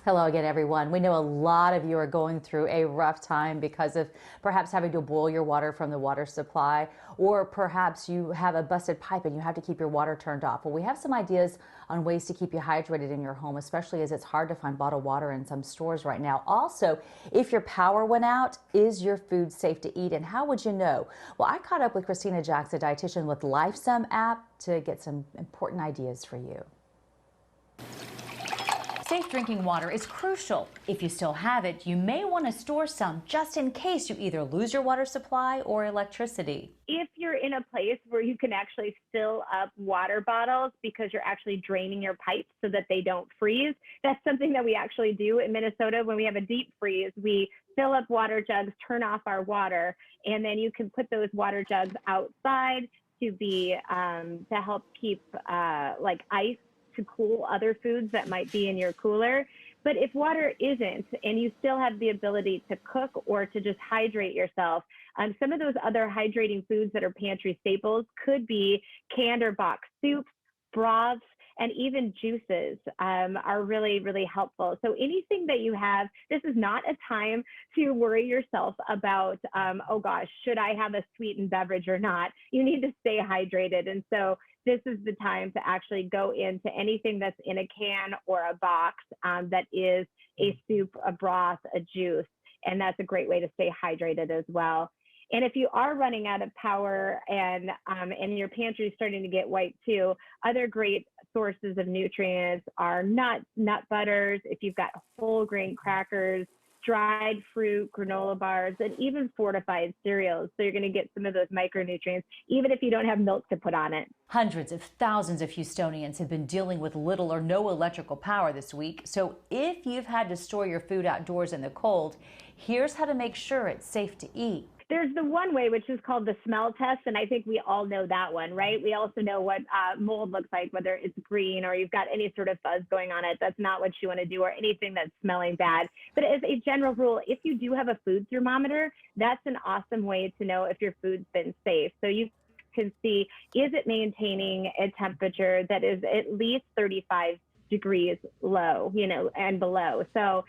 Hello again, everyone. We know a lot of you are going through a rough time because of perhaps having to boil your water from the water supply, or perhaps you have a busted pipe and you have to keep your water turned off. Well, we have some ideas on ways to keep you hydrated in your home, especially as it's hard to find bottled water in some stores right now. Also, if your power went out, is your food safe to eat, and how would you know? Well, I caught up with Christina Jacks, a dietitian with LifeSum app, to get some important ideas for you. Safe drinking water is crucial. If you still have it, you may want to store some just in case you either lose your water supply or electricity. If you're in a place where you can actually fill up water bottles because you're actually draining your pipes so that they don't freeze, that's something that we actually do in Minnesota. When we have a deep freeze, we fill up water jugs, turn off our water, and then you can put those water jugs outside to be to help keep like ice to cool other foods that might be in your cooler. But if water isn't, and you still have the ability to cook or to just hydrate yourself, some of those other hydrating foods that are pantry staples could be canned or boxed soups, broths, and even juices are really, really helpful. So anything that you have, this is not a time to worry yourself about, oh gosh, should I have a sweetened beverage or not? You need to stay hydrated. And so this is the time to actually go into anything that's in a can or a box that is a soup, a broth, a juice. And that's a great way to stay hydrated as well. And if you are running out of power and your pantry is starting to get white too, other great sources of nutrients are nuts, nut butters, if you've got whole grain crackers, dried fruit, granola bars, and even fortified cereals. So you're going to get some of those micronutrients, even if you don't have milk to put on it. Hundreds of thousands of Houstonians have been dealing with little or no electrical power this week. So if you've had to store your food outdoors in the cold, here's how to make sure it's safe to eat. There's the one way, which is called the smell test, and I think we all know that one, right? We also know what mold looks like, whether it's green or you've got any sort of fuzz going on it. That's not what you want to do, or anything that's smelling bad. But as a general rule, if you do have a food thermometer, that's an awesome way to know if your food's been safe. So you can see, is it maintaining a temperature that is at least 35 degrees low, and below. So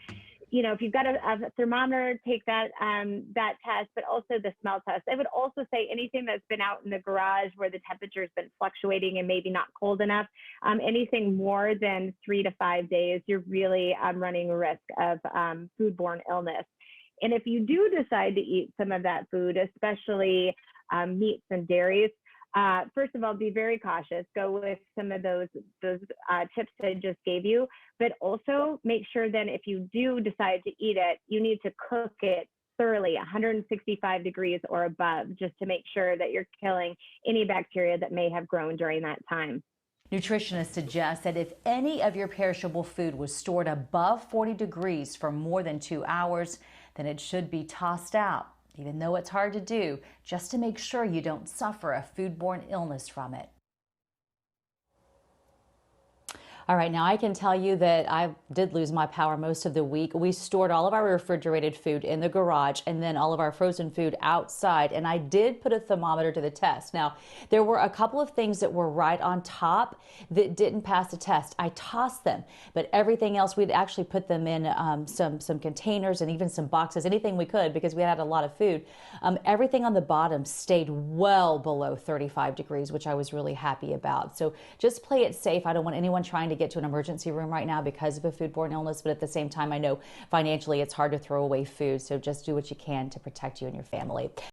if you've got a thermometer, take that test, but also the smell test. I would also say anything that's been out in the garage where the temperature's been fluctuating and maybe not cold enough, anything more than 3 to 5 days, you're really running a risk of foodborne illness. And if you do decide to eat some of that food, especially meats and dairies, first of all, be very cautious. Go with some of those tips that I just gave you, but also make sure then if you do decide to eat it, you need to cook it thoroughly, 165 degrees or above, just to make sure that you're killing any bacteria that may have grown during that time. Nutritionists suggest that if any of your perishable food was stored above 40 degrees for more than 2 hours, then it should be tossed out, even though it's hard to do, just to make sure you don't suffer a foodborne illness from it. All right, now I can tell you that I did lose my power most of the week. We stored all of our refrigerated food in the garage and then all of our frozen food outside, and I did put a thermometer to the test. Now, there were a couple of things that were right on top that didn't pass the test. I tossed them, but everything else, we'd actually put them in some containers and even some boxes, anything we could, because we had a lot of food. Everything on the bottom stayed well below 35 degrees, which I was really happy about. So just play it safe. I don't want anyone trying to get to an emergency room right now because of a foodborne illness, but at the same time, I know financially it's hard to throw away food, so just do what you can to protect you and your family.